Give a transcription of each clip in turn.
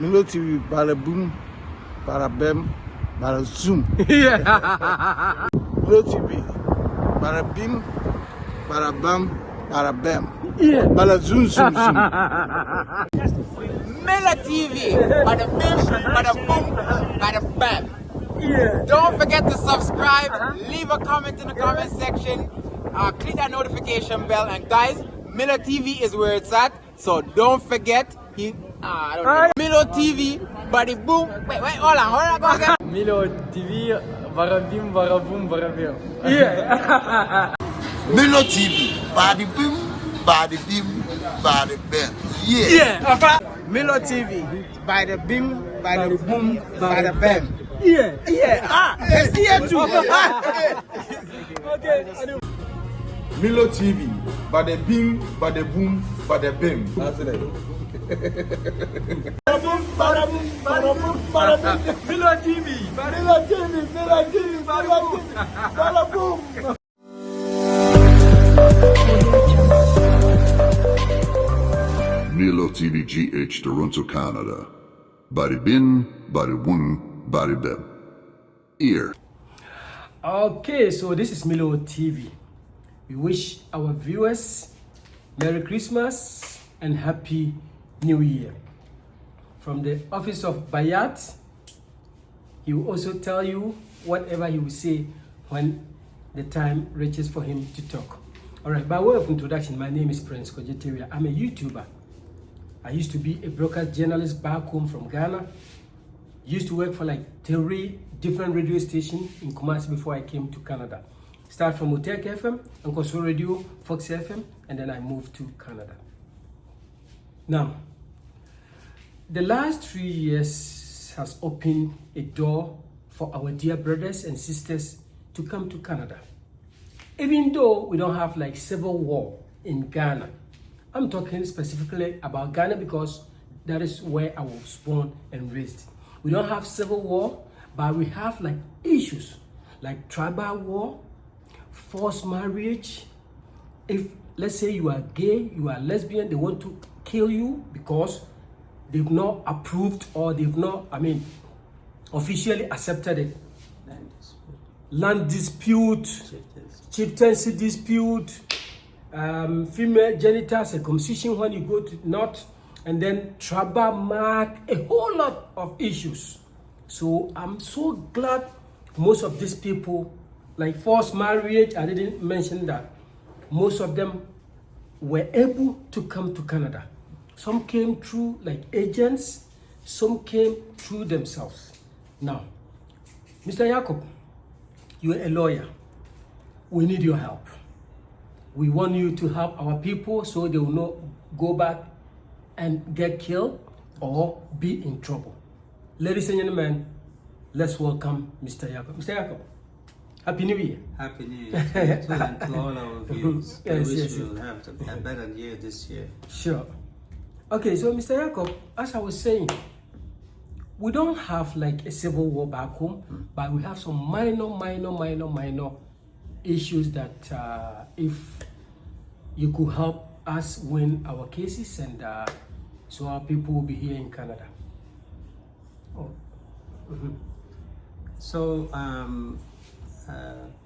Milo TV, bada boom, bada bam, bada zoom. Yeah. Milo TV, bada bim, bada bam, bada bam. Yeah. Bada zoom, zoom, zoom. Miller TV, bada bim, bada boom, bada bam. Yeah. Don't forget to subscribe, leave a comment in the comment section, click that notification bell, and guys, Miller TV is where it's at, so don't forget. Milo TV, bada boom. Wait, hold on, go again. Milo TV, varabim, varabum, varabim. Yeah. Milo TV, body bim, body bim, body bam. Yeah. Yeah. Milo TV, bada bim, bada boom, bada bam. Yeah. Yeah, it's here too. Okay. Milo TV, bada bing, bada boom, bada bim. That's it. Milo TV. Milo TV GH Toronto, Canada. Body bin, body boom, body bem. Ear. Okay, so this is Milo TV. We wish our viewers Merry Christmas and Happy New Year. From the office of Bayat, he will also tell you whatever he will say when the time reaches for him to talk. All right, by way of introduction, my name is Prince Kojeteria. I'm a YouTuber. I used to be a broadcast journalist back home from Ghana. Used to work for like 3 different radio stations in Kumasi before I came to Canada. Start from Otek FM, Nkoso Radio, Fox FM, and then I moved to Canada. Now, the last 3 years has opened a door for our dear brothers and sisters to come to Canada. Even though we don't have like civil war in Ghana, I'm talking specifically about Ghana because that is where I was born and raised. We don't have civil war, but we have like issues like tribal war, forced marriage. If let's say you are gay, you are lesbian, they want to kill you because they've not approved or they've not, officially accepted it. Land dispute, chieftaincy dispute, female genital circumcision when you go to north, and then tribal mark, a whole lot of issues. So I'm so glad most of these people, like forced marriage, I didn't mention that, most of them were able to come to Canada. Some came through like agents, some came through themselves. Now, Mr. Jacob, you're a lawyer. We need your help. We want you to help our people so they will not go back and get killed or be in trouble. Ladies and gentlemen, let's welcome Mr. Jacob. Mr. Jacob, Happy New Year. Happy New Year to you and to all our viewers. I Yes, wish yes, we'll have a better year this year. Sure. Okay, so Mr. Jacob, as I was saying, we don't have like a civil war back home, but we have some minor issues that if you could help us win our cases, and so our people will be here in Canada. Oh. So,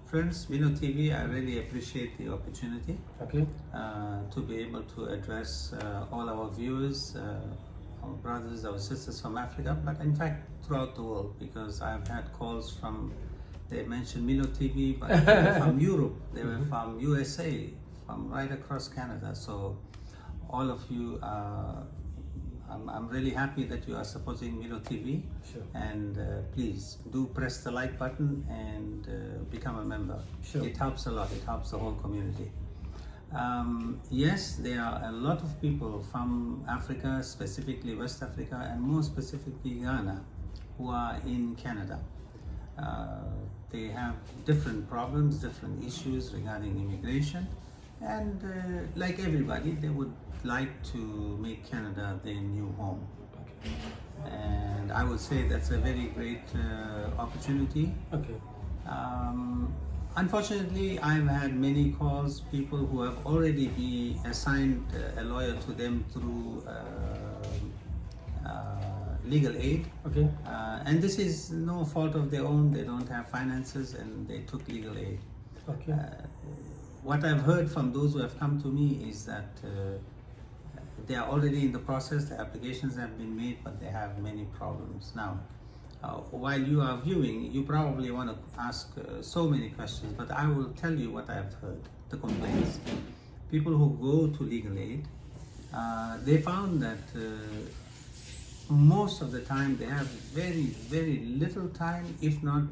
friends, Milo TV, I really appreciate the opportunity Okay. to be able to address all our viewers, our brothers, our sisters from Africa, but in fact throughout the world, because I've had calls from, they mentioned Milo TV, but they were from Europe, they were from USA, from right across Canada. So all of you, I'm really happy that you are supporting Milo TV. Sure. And please do press the like button and become a member. Sure. It helps a lot, it helps the whole community. Yes, there are a lot of people from Africa, specifically West Africa, and more specifically Ghana, who are in Canada. They have different problems, different issues regarding immigration, and like everybody, they would like to make Canada their new home. Okay. And I would say that's a very great opportunity. Okay. Unfortunately, I've had many calls, people who have already been assigned a lawyer to them through legal aid. Okay. And this is no fault of their own. They don't have finances and they took legal aid. Okay. What I've heard from those who have come to me is that they are already in the process, the applications have been made, but they have many problems. Now, while you are viewing, you probably want to ask so many questions, but I will tell you what I've heard, the complaints. People who go to legal aid, they found that most of the time they have very, very little time, if not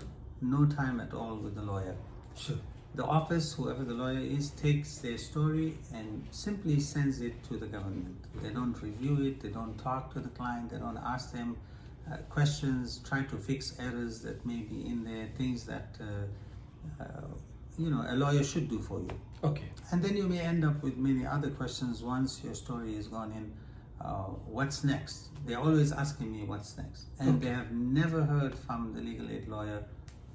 no time at all with the lawyer. Sure. The office, whoever the lawyer is, takes their story and simply sends it to the government. They don't review it, they don't talk to the client, they don't ask them questions, try to fix errors that may be in there, things that a lawyer should do for you. Okay. And then you may end up with many other questions once your story is gone in. What's next? They're always asking me what's next. And they have never heard from the legal aid lawyer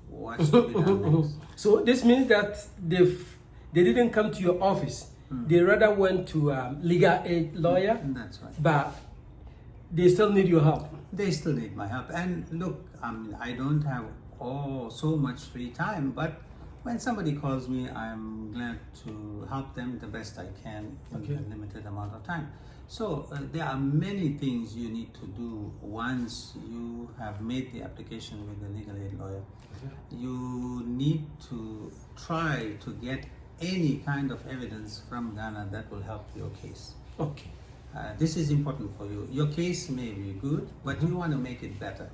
what's to be done next. So this means that they didn't come to your office. They rather went to legal aid lawyer. That's right. But they still need your help. They still need my help. And look, I don't have so much free time, but when somebody calls me, I'm glad to help them the best I can in a limited amount of time. So there are many things you need to do once you have made the application with the legal aid lawyer. You need to try to get any kind of evidence from Ghana that will help your case. Okay. This is important for you. Your case may be good, but you want to make it better.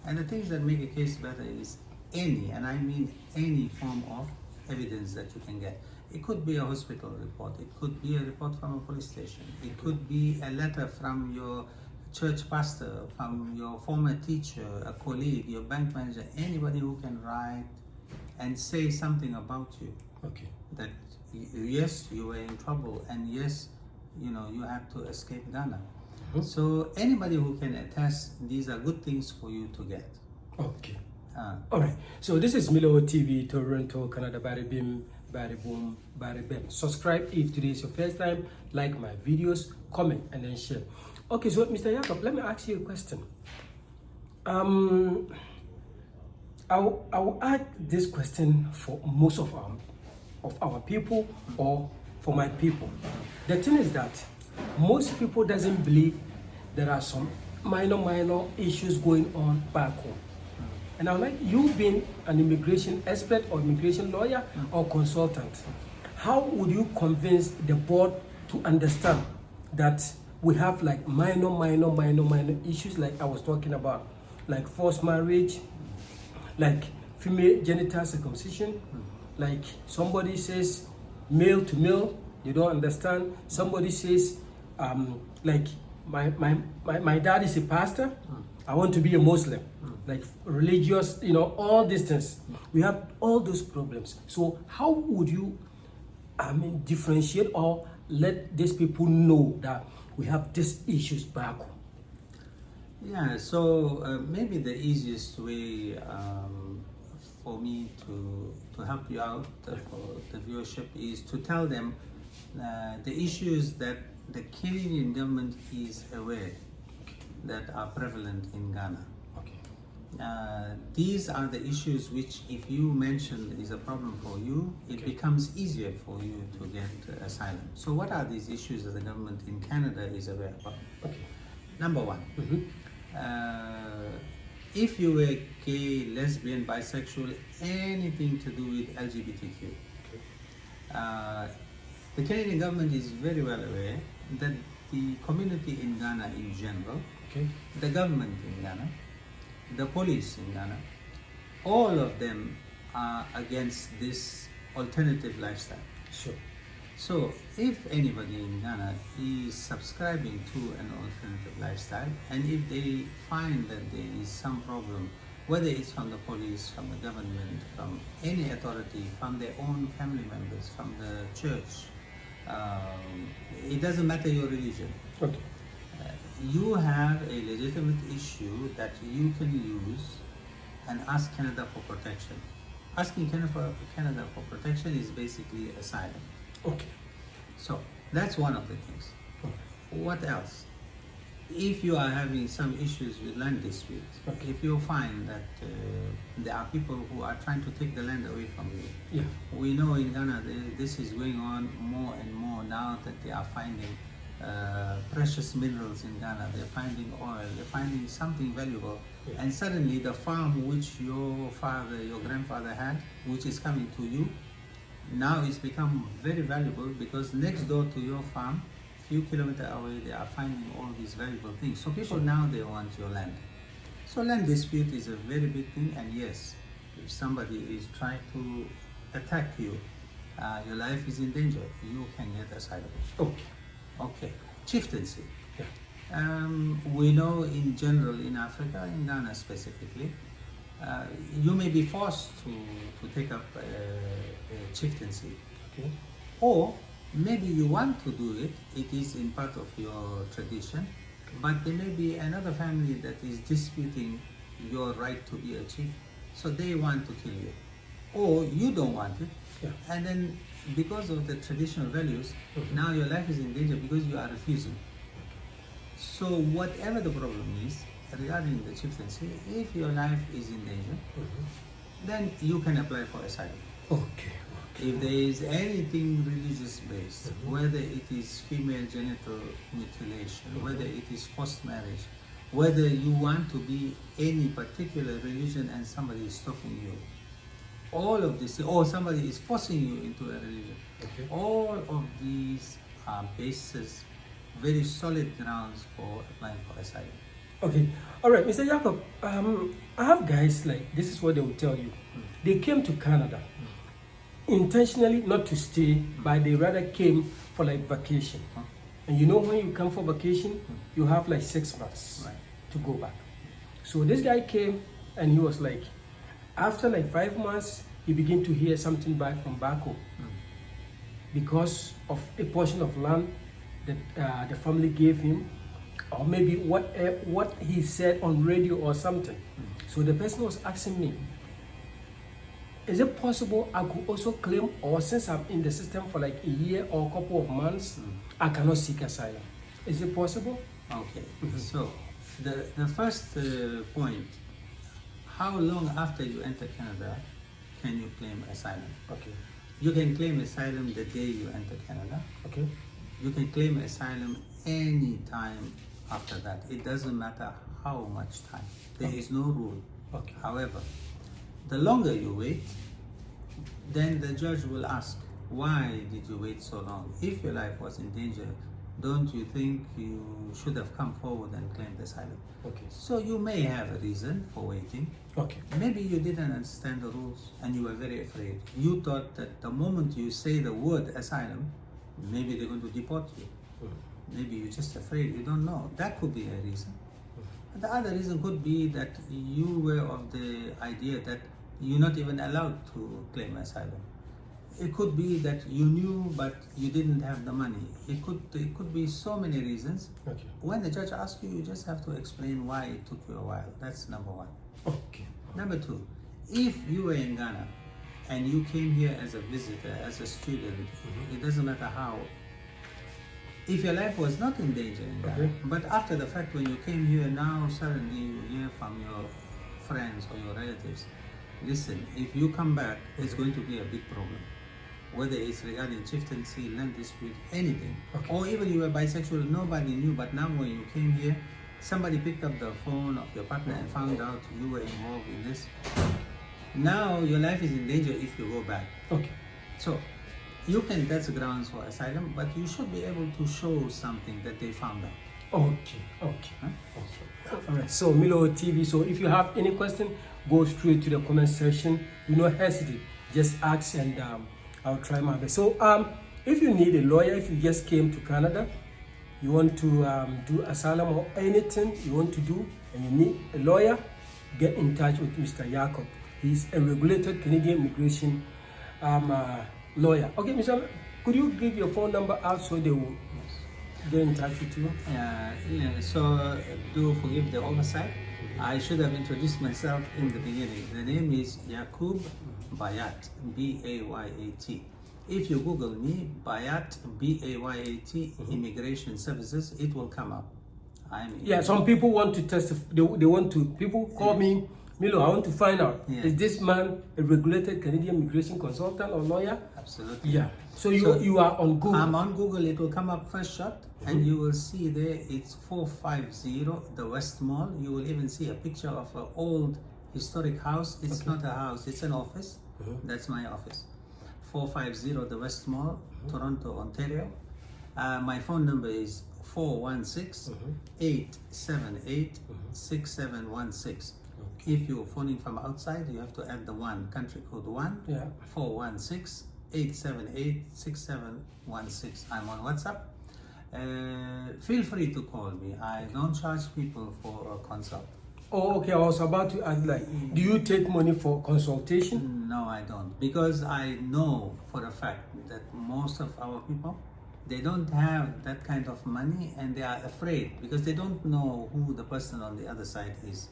And the things that make a case better is any, and I mean any form of evidence that you can get. It could be a hospital report, it could be a report from a police station, it could be a letter from your church pastor, from your former teacher, a colleague, your bank manager, anybody who can write and say something about you. Okay. That yes, you were in trouble, and yes, you had to escape Ghana. So anybody who can attest, these are good things for you to get. Okay. All right. So this is Milo TV, Toronto, Canada. Bari bim, bari boom, bari bam. Subscribe if today is your first time. Like my videos, comment, and then share. Okay. So Mr. Jacob, let me ask you a question. I will ask this question for most of our people, or for my people. The thing is that most people doesn't believe there are some minor issues going on back home. And I'm like, you being an immigration expert or immigration lawyer or consultant, how would you convince the board to understand that we have like minor issues like I was talking about, like forced marriage, like female genital circumcision, like somebody says male to male, you don't understand. Somebody says like my dad is a pastor, I want to be a Muslim, like religious, all these things. We have all those problems. So how would you differentiate or let these people know that we have these issues back home? Yeah, so maybe the easiest way for me to help you out for the viewership is to tell them the issues that the Canadian government is aware that are prevalent in Ghana. Okay. These are the issues which, if you mention is a problem for you, it becomes easier for you to get asylum. So what are these issues that the government in Canada is aware of? Okay. Number one, if you were gay, lesbian, bisexual, anything to do with LGBTQ, the Canadian government is very well aware that the community in Ghana in general, the government in Ghana, the police in Ghana, all of them are against this alternative lifestyle. Sure. So if anybody in Ghana is subscribing to an alternative lifestyle, and if they find that there is some problem, whether it's from the police, from the government, from any authority, from their own family members, from the church, it doesn't matter your religion. Okay. You have a legitimate issue that you can use and ask Canada for protection. Asking Canada for protection is basically asylum. Okay. So that's one of the things. Okay. What else? if you are having some issues with land disputes, Okay. if you find that there are people who are trying to take the land away from you, Yeah. we know in Ghana this is going on more and more now that they are finding precious minerals in Ghana. They're finding oil, they're finding something valuable, Yeah. and suddenly the farm which your father, your grandfather had, which is coming to you, now it's become very valuable because next door to your farm, few kilometers away, they are finding all these valuable things. So people now they want your land. So land dispute is a very big thing, and yes, if somebody is trying to attack you, your life is in danger, you can get asylum. Okay. Okay, chieftaincy. Yeah. We know in general in Africa, in Ghana specifically, you may be forced to take up a chieftaincy. Okay. Or maybe you want to do it, it is in part of your tradition, but there may be another family that is disputing your right to be a chief, so they want to kill you. Or you don't want it, Yeah. and then because of the traditional values, now your life is in danger because you are refusing. So whatever the problem is regarding the chieftaincy, if your life is in danger, then you can apply for asylum. Okay. If there is anything religious based, whether it is female genital mutilation, whether it is forced marriage, whether you want to be any particular religion and somebody is stopping you, all of this, or somebody is forcing you into a religion, Okay. all of these are bases, very solid grounds for applying for asylum. Okay. All right, Mr. Jacob. I have guys like this is what they will tell you. They came to Canada intentionally not to stay, but they rather came for like vacation. And you know when you come for vacation, you have like 6 months Right. to go back. So this guy came and he was like, after like 5 months, he began to hear something back from back home because of a portion of land that the family gave him, or maybe what he said on radio or something. So the person was asking me, is it possible I could also claim, or since I'm in the system for like a year or a couple of months, I cannot seek asylum? Is it possible? Okay, so the first point, how long after you enter Canada can you claim asylum? Okay. You can claim asylum the day you enter Canada. Okay. You can claim asylum any time after that. It doesn't matter how much time. There is no rule. Okay. However, the longer you wait, then the judge will ask, why did you wait so long? If your life was in danger, don't you think you should have come forward and claimed asylum? Okay. So you may have a reason for waiting. Okay. Maybe you didn't understand the rules and you were very afraid. You thought that the moment you say the word asylum, maybe they're going to deport you. Maybe you're just afraid, you don't know. That could be a reason. The other reason could be that you were of the idea that you're not even allowed to claim asylum. It could be that you knew but you didn't have the money. It could be so many reasons. Okay. When the judge asks you, you just have to explain why it took you a while. That's number one. Okay. Number two, if you were in Ghana and you came here as a visitor, as a student, it doesn't matter how. If your life was not in danger in Ghana, Okay. but after the fact when you came here, now suddenly you hear from your friends or your relatives, listen, if you come back, it's going to be a big problem. Whether it's regarding chieftaincy, land dispute, anything. Okay. Or even you were bisexual, nobody knew, but now when you came here, somebody picked up the phone of your partner and found out you were involved in this. Now your life is in danger if you go back. Okay. So you can, that's grounds for asylum, but you should be able to show something that they found out. Okay. Okay. Huh? Okay. All right. So Milo TV. So if you have any question, go straight to the comment section. Do not hesitate. Just ask, and I'll try my best. So if you need a lawyer, if you just came to Canada, you want to do asylum or anything you want to do, and you need a lawyer, get in touch with Mr. Jacob. He's a regulated Canadian immigration lawyer. Okay, Mr. Could you give your phone number out so they will get in touch with you? So do forgive the oversight. I should have introduced myself in the beginning. The name is Yakub Bayat, B-A-Y-A-T. If you Google me, Bayat, B-A-Y-A-T, Immigration Services, it will come up. I'm Yeah, some people want to testify. They want to. People call me, Milo. I want to find out, is this man a regulated Canadian immigration consultant or lawyer? Absolutely. Yeah. So you are on Google. I'm on Google. It will come up first shot, and you will see there it's 450 the West Mall. You will even see a picture of an old historic house. It's not a house. It's an office. That's my office. 450 the West Mall, Toronto, Ontario. My phone number is 416-878-6716. If you're phoning from outside, you have to add the one, country code 1, 416-878-6716. I'm on WhatsApp. Feel free to call me. I don't charge people for a consult. Oh, okay. I was about to ask, like, do you take money for consultation? No, I don't. Because I know for a fact that most of our people, they don't have that kind of money, and they are afraid because they don't know who the person on the other side is.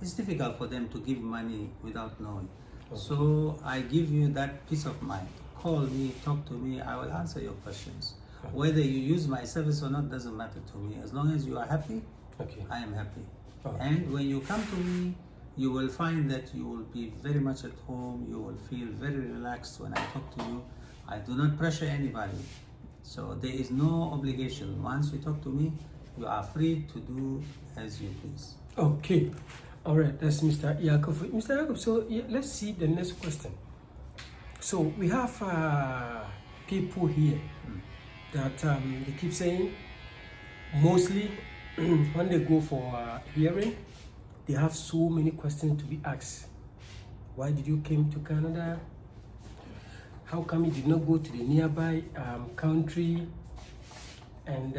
It's difficult for them to give money without knowing. So I give you that peace of mind. Call me, talk to me, I will answer your questions. Whether you use my service or not doesn't matter to me. As long as you are happy, I am happy. And when you come to me, you will find that you will be very much at home. You will feel very relaxed when I talk to you. I do not pressure anybody. So there is no obligation. Once you talk to me, you are free to do as you please. Okay. All right. That's Mr. Yakov. Mr. Yakov, so let's see the next question. So we have people here that they keep saying, mostly when they go for hearing, they have so many questions to be asked. Why did you came to Canada? How come you did not go to the nearby country? And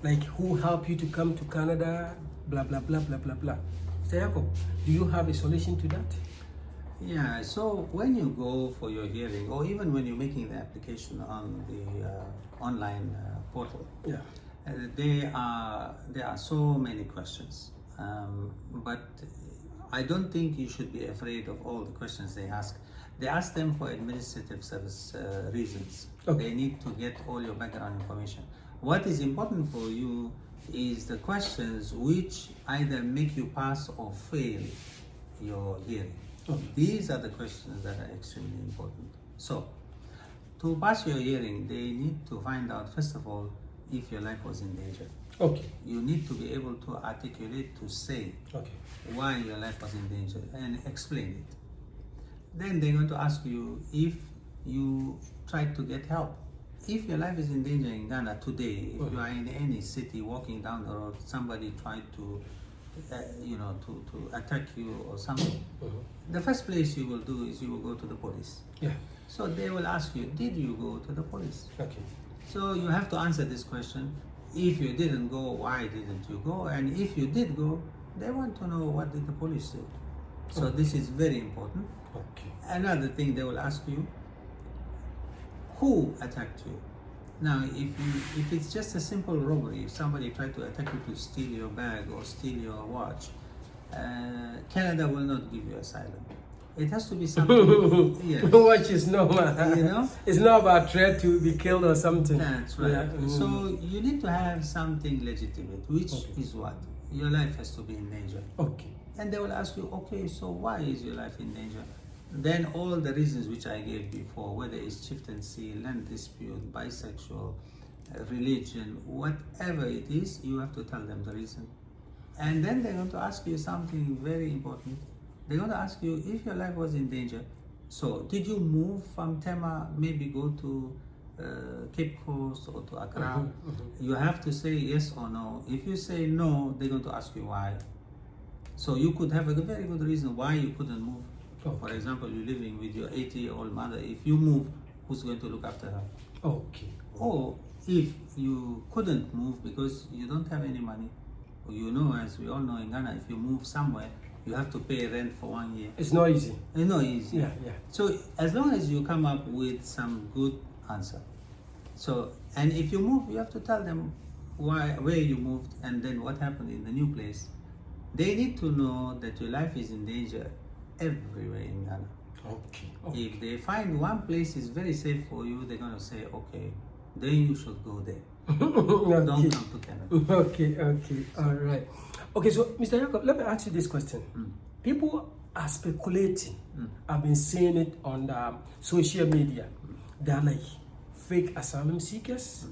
like, who helped you to come to Canada? Blah, blah, blah, blah, blah, blah. Mr. Jacob, do you have a solution to that? Yeah, so when you go for your hearing, or even when you're making the application on the online portal, there are so many questions. But I don't think you should be afraid of all the questions they ask. They ask them for administrative service reasons. They need to get all your background information. What is important for you is the questions which either make you pass or fail your hearing. These are the questions that are extremely important. So, to pass your hearing, they need to find out, first of all, if your life was in danger. You need to be able to articulate, to say why your life was in danger and explain it. Then they're going to ask you if you tried to get help. If your life is in danger in Ghana today, if you are in any city walking down the road, somebody tried to to attack you or something, the first place you will do is you will go to the police. So they will ask you, did you go to the police? So you have to answer this question. If you didn't go, why didn't you go? And if you did go, they want to know, what did the police say? So this is very important. Another thing they will ask you, who attacked you? Now, if it's just a simple robbery, if somebody tried to attack you to steal your bag or steal your watch, Canada will not give you asylum. It has to be something. Watch is normal. It's not about threat to be killed or something. That's right. So you need to have something legitimate, which is what? Your life has to be in danger. And they will ask you, okay, so why is your life in danger? Then all the reasons which I gave before, whether it's chieftaincy, land dispute, bisexual, religion, whatever it is, you have to tell them the reason. And then they're going to ask you something very important. They're going to ask you, if your life was in danger, so did you move from Tema, maybe go to Cape Coast or to Accra? You have to say yes or no. If you say no, they're going to ask you why. So you could have a very good reason why you couldn't move. For example, you're living with your 80-year-old mother. If you move, who's going to look after her? Or if you couldn't move because you don't have any money, or as we all know in Ghana, if you move somewhere, you have to pay rent for 1 year. It's not easy. It's not easy. So as long as you come up with some good answer. So, and if you move, you have to tell them where you moved and then what happened in the new place. They need to know that your life is in danger everywhere in Ghana. If they find one place is very safe for you, they're going to say, okay, then you should go there. Don't come to Canada. Okay, all right. Okay, so Mr. Jacob, let me ask you this question. People are speculating. I've been seeing it on social media. They're like fake asylum seekers.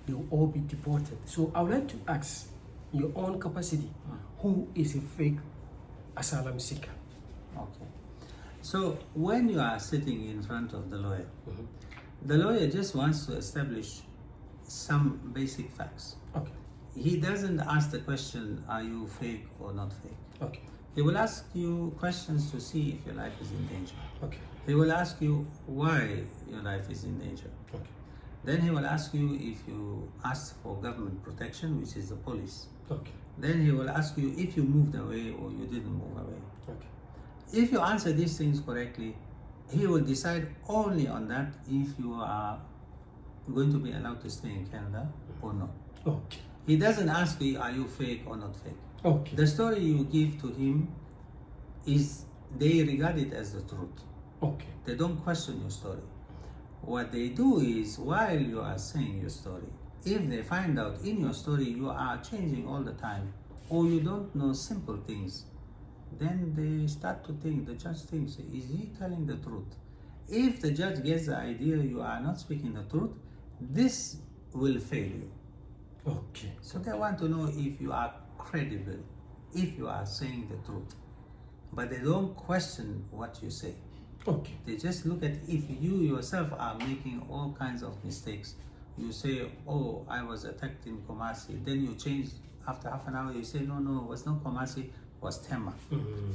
They will all be deported. So I would like to ask, in your own capacity, who is a fake asylum seeker? Okay. So when you are sitting in front of the lawyer, the lawyer just wants to establish some basic facts. Okay. He doesn't ask the question, are you fake or not fake? Okay. He will ask you questions to see if your life is in danger. Okay. He will ask you why your life is in danger. Okay. Then he will ask you if you asked for government protection, which is the police. Okay. Then he will ask you if you moved away or you didn't move away. Okay. If you answer these things correctly, he will decide only on that if you are going to be allowed to stay in Canada or not. Okay. He doesn't ask you, are you fake or not fake? Okay. The story you give to him is, they regard it as the truth. Okay. They don't question your story. What they do is, while you are saying your story, if they find out in your story you are changing all the time, or you don't know simple things, then they start to think, the judge thinks, is he telling the truth? If the judge gets the idea you are not speaking the truth, this will fail you. Okay. So they want to know if you are credible, if you are saying the truth. But they don't question what you say. Okay. They just look at if you yourself are making all kinds of mistakes. You say, oh, I was attacked in Kumasi. Then you change after half an hour, you say, no, it was not Kumasi, it was Tema.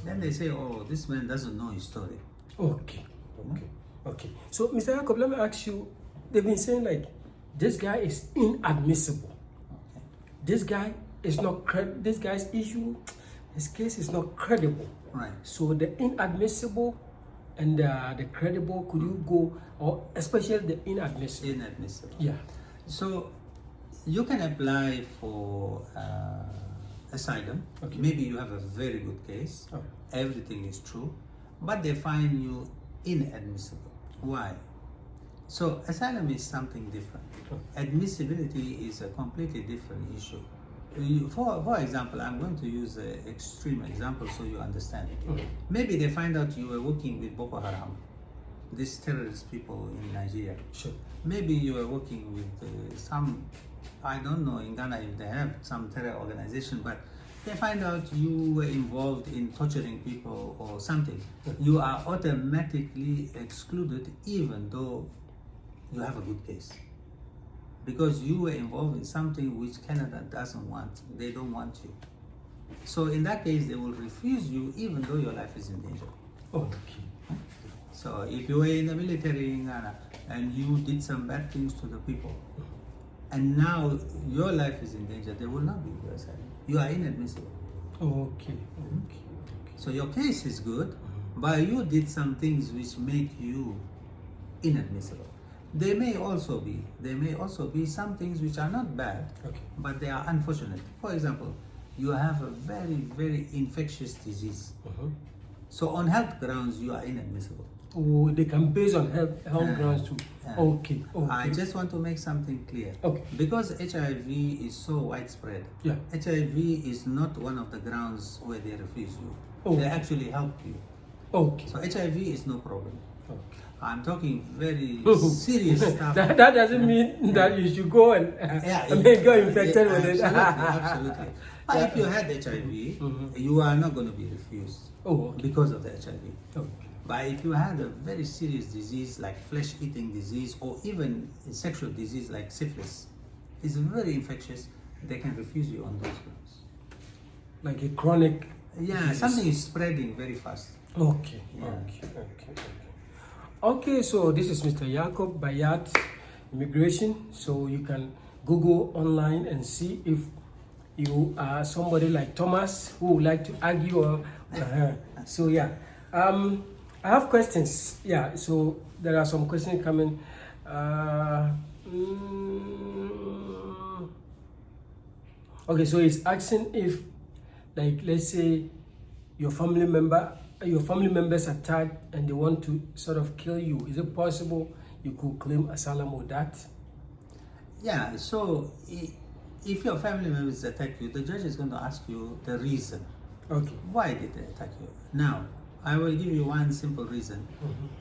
Then they say, oh, this man doesn't know his story. Okay. So, Mr. Jacob, let me ask you, they've been saying like, this guy is inadmissible. Okay. This guy is not this guy's issue, his case is not credible. Right. So the inadmissible and the credible, could you go, or especially the inadmissible? Inadmissible. Yeah. So you can apply for asylum. Okay. Maybe you have a very good case. Okay. Everything is true, but they find you inadmissible. Why? So asylum is something different. Admissibility is a completely different issue. For example, I'm going to use an extreme example so you understand it. Maybe they find out you were working with Boko Haram, these terrorist people in Nigeria. Sure. Maybe you were working with some, I don't know in Ghana if they have some terror organization, but they find out you were involved in torturing people or something. You are automatically excluded even though you have a good case. Because you were involved in something which Canada doesn't want. They don't want you. So in that case, they will refuse you even though your life is in danger. Okay. So if you were in the military in Ghana and you did some bad things to the people, and now your life is in danger, they will not give you asylum. You are inadmissible. Okay. So your case is good, but you did some things which make you inadmissible. There may also be some things which are not bad, but they are unfortunate. For example, you have a very, very infectious disease. So on health grounds, you are inadmissible. Oh, they can base on health grounds too. Okay. I just want to make something clear. Okay. Because HIV is so widespread, Yeah. HIV is not one of the grounds where they refuse you. Okay. They actually help you. Okay. So HIV is no problem. Okay. I'm talking very serious stuff. That doesn't mean that you should go and get infected with it. Absolutely. But if you had HIV, you are not going to be refused because of the HIV. Okay. But if you had a very serious disease like flesh-eating disease or even a sexual disease like syphilis, it's very infectious, they can refuse you on those grounds. Like a chronic disease. Something is spreading very fast. Okay. Okay, so this is Mr. Jacob Bayat, Immigration. So you can Google online and see if you are somebody like Thomas who would like to argue or so yeah. I have questions. Yeah, so there are some questions coming. Okay, so it's asking if, like, let's say your family members attack and they want to sort of kill you. Is it possible you could claim asylum with that? Yeah, so if your family members attack you, the judge is going to ask you the reason. Okay. Why did they attack you? Now, I will give you one simple reason,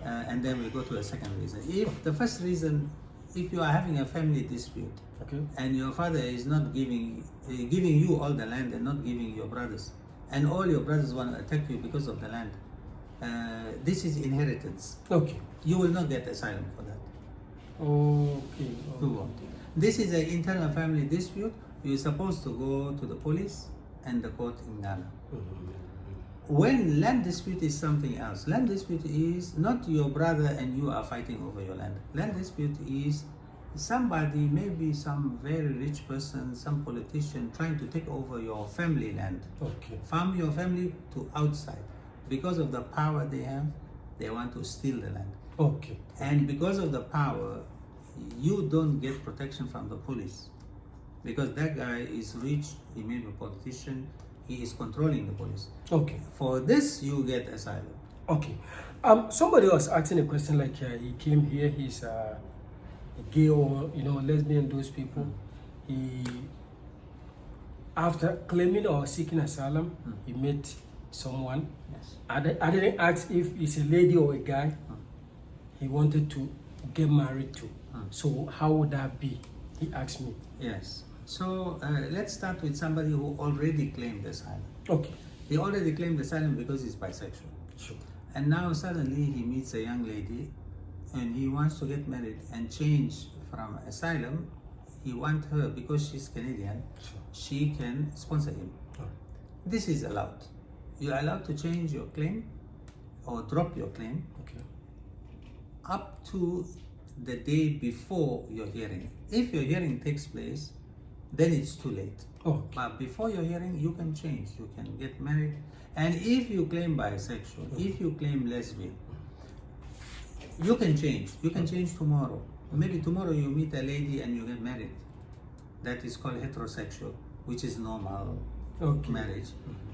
and then we go to a second reason. If the first reason, if you are having a family dispute, Okay. and your father is not giving you all the land and not giving your brothers, and all your brothers want to attack you because of the land, this is inheritance. Okay. You will not get asylum for that. Okay. You won't. This is an internal family dispute. You're supposed to go to the police and the court in Ghana. When land dispute is something else. Land dispute is not your brother and you are fighting over your land. Land dispute is somebody, maybe some very rich person, some politician trying to take over your family land. Okay. From your family to outside. Because of the power they have, they want to steal the land. Okay. And because of the power, you don't get protection from the police. Because that guy is rich, he may be a politician, he is controlling the police. Okay. For this, you get asylum. Okay. Somebody was asking a question like he came here, he's gay or lesbian, those people. He, after claiming or seeking asylum, he met someone. Yes. I didn't ask if it's a lady or a guy he wanted to get married to. So how would that be? He asked me. Yes. So let's start with somebody who already claimed asylum. Okay. He already claimed asylum because he's bisexual. Sure. And now suddenly he meets a young lady and he wants to get married and change from asylum. He wants her because she's Canadian. Sure. She can sponsor him. This is allowed. You're allowed to change your claim or drop your claim Okay. up to the day before your hearing. If your hearing takes place, then it's too late. Okay. But before your hearing, you can change. You can get married. And if you claim bisexual, if you claim lesbian, you can change. You can change tomorrow. Maybe tomorrow you meet a lady and you get married. That is called heterosexual, which is normal marriage.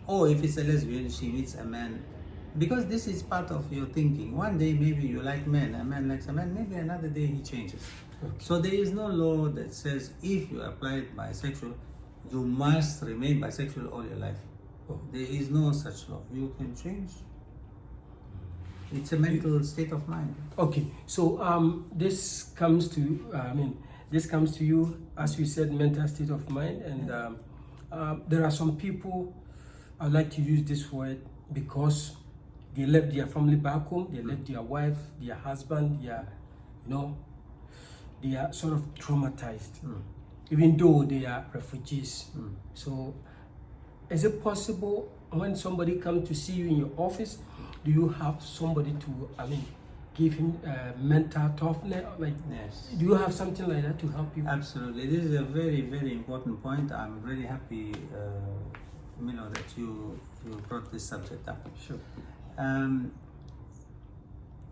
Or if it's a lesbian, she meets a man. Because this is part of your thinking. One day maybe you like men, a man likes a man, maybe another day he changes. So there is no law that says if you applied bisexual, you must remain bisexual all your life. There is no such law. You can change. It's a mental state of mind. Okay. So this comes to this comes to you, as you said, mental state of mind, and there are some people, I like to use this word because they left their family back home, they left their wife, their husband, they are sort of traumatized, even though they are refugees. So is it possible when somebody comes to see you in your office, do you have somebody to, give him mental toughness? Yes. Do you have something like that to help you? Absolutely. This is a very, very important point. I'm really happy, that you brought this subject up. Sure.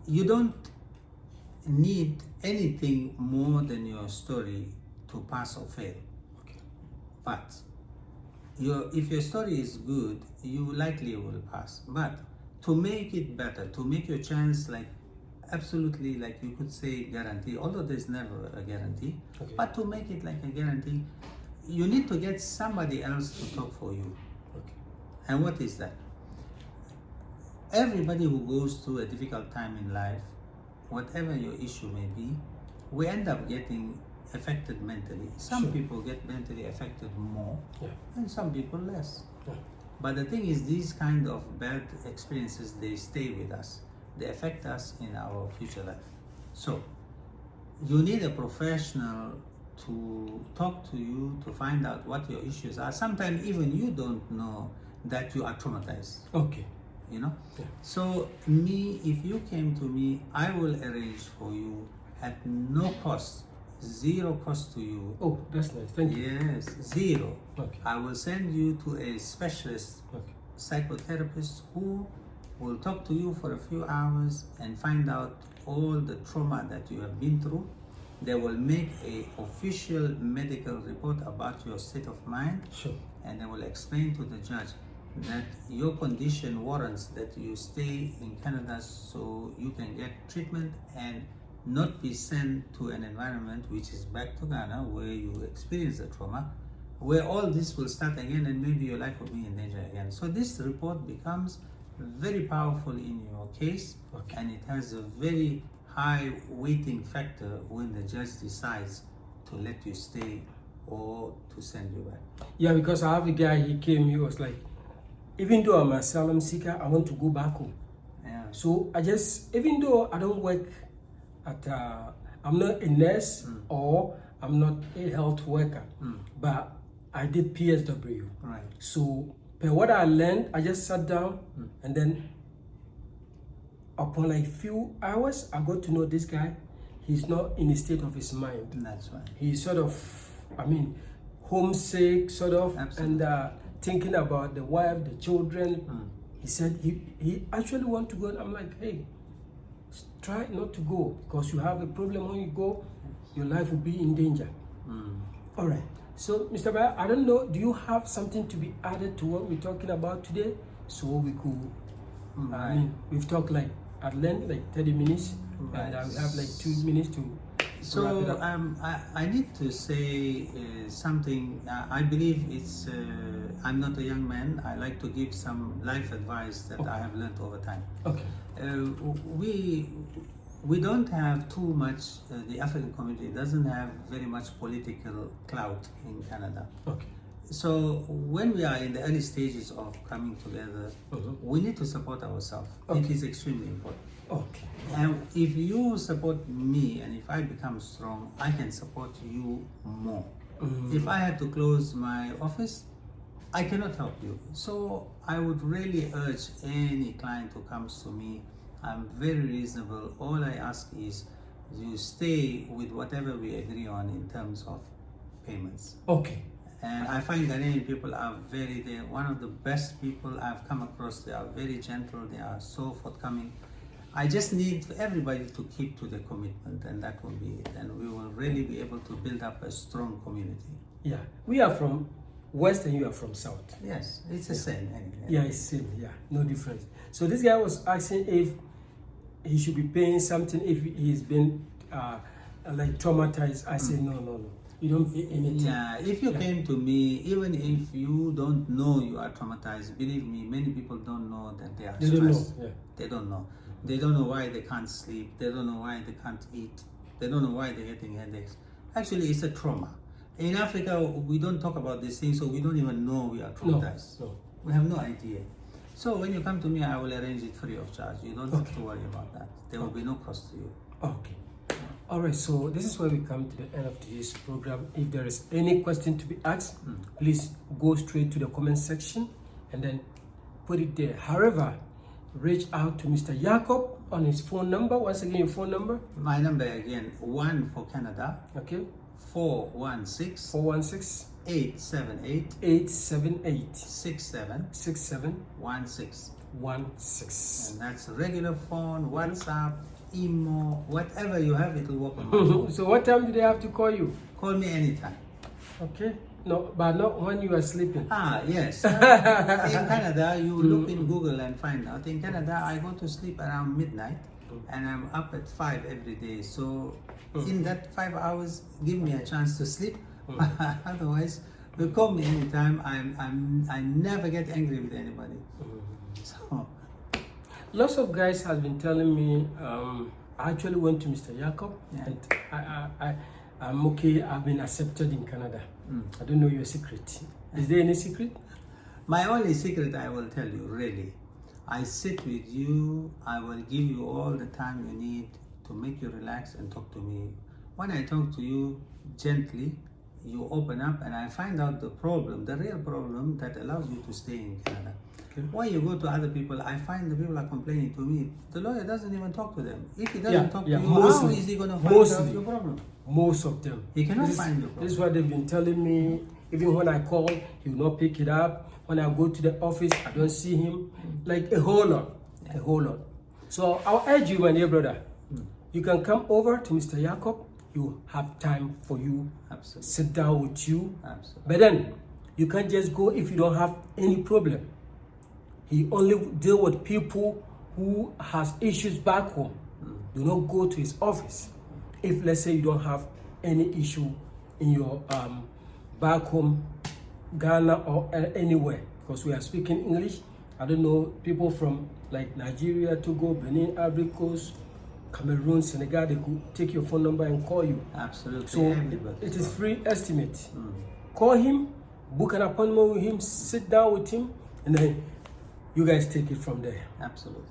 You don't need anything more than your story to pass or fail. Okay. But if your story is good, you likely will pass. But to make it better, to make your chance absolutely, you could say guarantee, although there's never a guarantee, but to make it like a guarantee, you need to get somebody else to talk for you. Okay. And what is that? Everybody who goes through a difficult time in life, whatever your issue may be, we end up getting affected mentally. Some people get mentally affected more, and some people less. But the thing is, these kind of bad experiences, they stay with us. They affect us in our future life. So, you need a professional to talk to you, to find out what your issues are. Sometimes even you don't know that you are traumatized. Okay. So if you came to me, I will arrange for you at no cost, zero cost to you. Oh, that's nice. Thank you. Yes, zero. Okay. I will send you to a specialist psychotherapist who will talk to you for a few hours and find out all the trauma that you have been through. They will make an official medical report about your state of mind. Sure. And they will explain to the judge that your condition warrants that you stay in Canada so you can get treatment and not be sent to an environment which is back to Ghana where you experience the trauma, where all this will start again and maybe your life will be in danger again. So this report becomes very powerful in your case, and it has a very high weighting factor when the judge decides to let you stay or to send you back. Yeah, because I have a guy, he came, he was like, even though I'm an asylum seeker, I want to go back home. Yeah. So I just, even though I don't work at, I'm not a nurse or I'm not a health worker, but I did PSW. Right. So, but what I learned, I just sat down and then upon like few hours, I got to know this guy. He's not in a state of his mind. That's right. He's sort of, I mean, homesick, sort of, Absolutely. and thinking about the wife, the children. He said he actually want to go. I'm like, hey, try not to go, because you have a problem. When you go, your life will be in danger. All right. So, Mr. Bayer, I don't know, do you have something to be added to what we're talking about today? So we could, I mean, we've talked like at length, like 30 minutes, and I have like 2 minutes to wrap it up. I need to say something. I believe it's, I'm not a young man. I like to give some life advice that I have learned over time. Okay. We don't have too much, the African community doesn't have very much political clout in Canada. Okay. So when we are in the early stages of coming together, we need to support ourselves. It is extremely important. Okay. And if you support me and if I become strong, I can support you more. If I had to close my office, I cannot help you. So I would really urge any client who comes to me. I'm very reasonable. All I ask is you stay with whatever we agree on in terms of payments. Okay. And I find Ghanaian people are they're one of the best people I've come across. They are very gentle. They are so forthcoming. I just need everybody to keep to the commitment, and that will be it. And we will really be able to build up a strong community. Yeah. We are from West and you are from South. Yes, it's the same. Anyway. Yeah, it's same. Yeah, no difference. So this guy was asking if he should be paying something if he's been like traumatized. I said no. You don't pay anything. Yeah, if you came to me, even if you don't know you are traumatized, believe me, many people don't know that they are stressed. Don't know. Yeah. They don't know. They don't know why they can't sleep. They don't know why they can't eat. They don't know why they're getting headaches. Actually, it's a trauma. In Africa, we don't talk about these things, so we don't even know we are traumatized. No. We have no idea. So when you come to me, I will arrange it free of charge. You don't have to worry about that. There will be no cost to you. Okay. All right, so this is where we come to the end of today's program. If there is any question to be asked, please go straight to the comment section and then put it there. However, reach out to Mr. Jacob on his phone number. Once again, your phone number. My number again, 1 for Canada. Okay. 416 416 878 878 67 6716. 16. And that's regular phone, WhatsApp, emo, whatever you have, it will work on my phone. So what time do they have to call you? Call me anytime. Okay. No, but not when you are sleeping. Ah, yes. In Canada, you look in Google and find out. In Canada, I go to sleep around midnight and I'm up at 5 every day. So in that 5 hours, give me a chance to sleep. Otherwise, you call me anytime. I never get angry with anybody. So lots of guys have been telling me, I actually went to Mr. Jacob and I'm okay, I've been accepted in Canada. I don't know your secret. Is there any secret? My only secret I will tell you, really. I sit with you, I will give you all the time you need to make you relax and talk to me. When I talk to you gently, you open up and I find out the problem, the real problem that allows you to stay in Canada. Okay. When you go to other people, I find the people are complaining to me. The lawyer doesn't even talk to them. If he doesn't talk to you, how is he going to find out your problem? Most of them. He cannot find your problem. This is what they've been telling me. Even when I call, he will not pick it up. When I go to the office, I don't see him. Like a whole lot. A whole lot. So I'll urge you, my dear brother, you can come over to Mr. Jacob. You have time for you. Absolutely. Sit down with you. Absolutely. But then, you can't just go if you don't have any problem. He only deal with people who has issues back home. Do not go to his office if, let's say, you don't have any issue in your back home, Ghana or anywhere, because we are speaking English. I don't know, people from like Nigeria, Togo, Benin, Ivory Coast, Cameroon, Senegal, they could take your phone number and call you. Absolutely. So it is free estimate. Call him, book an appointment with him, sit down with him, and then you guys take it from there. Absolutely.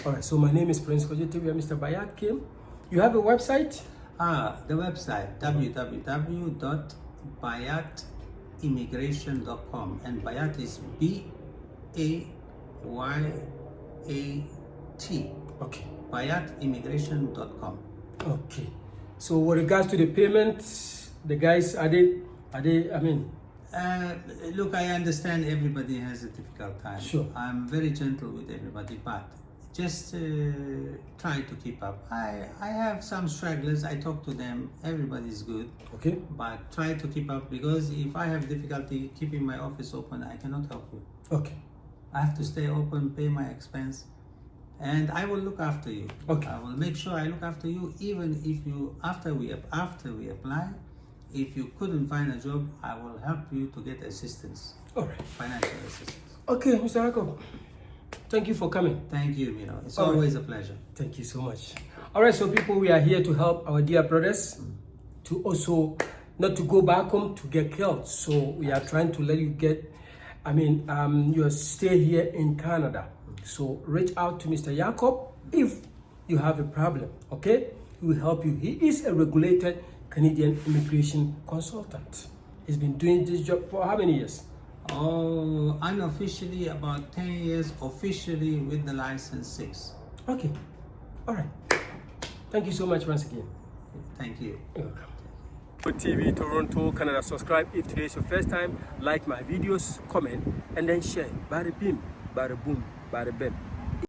All right, so my name is Prince Kojete, where Mr. Bayat came. You have a website? The website, www.bayatimmigration.com, and Bayat is B-A-Y-A-T. Okay. bayatimmigration.com. Okay. So with regards to the payment, the guys, are they, I mean... Look, I understand everybody has a difficult time. Sure. I'm very gentle with everybody, but just try to keep up. I have some stragglers, I talk to them, everybody's good. Okay. But try to keep up, because if I have difficulty keeping my office open, I cannot help you. Okay. I have to stay open, pay my expense, and I will look after you. Okay. I will make sure I look after you, even if you, after we apply, if you couldn't find a job, I will help you to get assistance. All right. Financial assistance. Okay, Mr. Jacob. Thank you for coming. Thank you, Mino. It's All always right. a pleasure. Thank you so much. All right, so people, we are here to help our dear brothers to also not to go back home to get killed. So we are trying to let you get, your stay here in Canada. So reach out to Mr. Jacob if you have a problem, okay? He will help you. He is a regulated Canadian immigration consultant. He's been doing this job for how many years? Oh, unofficially about 10 years, officially with the license 6. Okay. All right. Thank you so much once again. Thank you. You're welcome. TV Toronto, Canada. Subscribe if today is your first time. Like my videos, comment, and then share. Bada bim, bada boom, bada bam.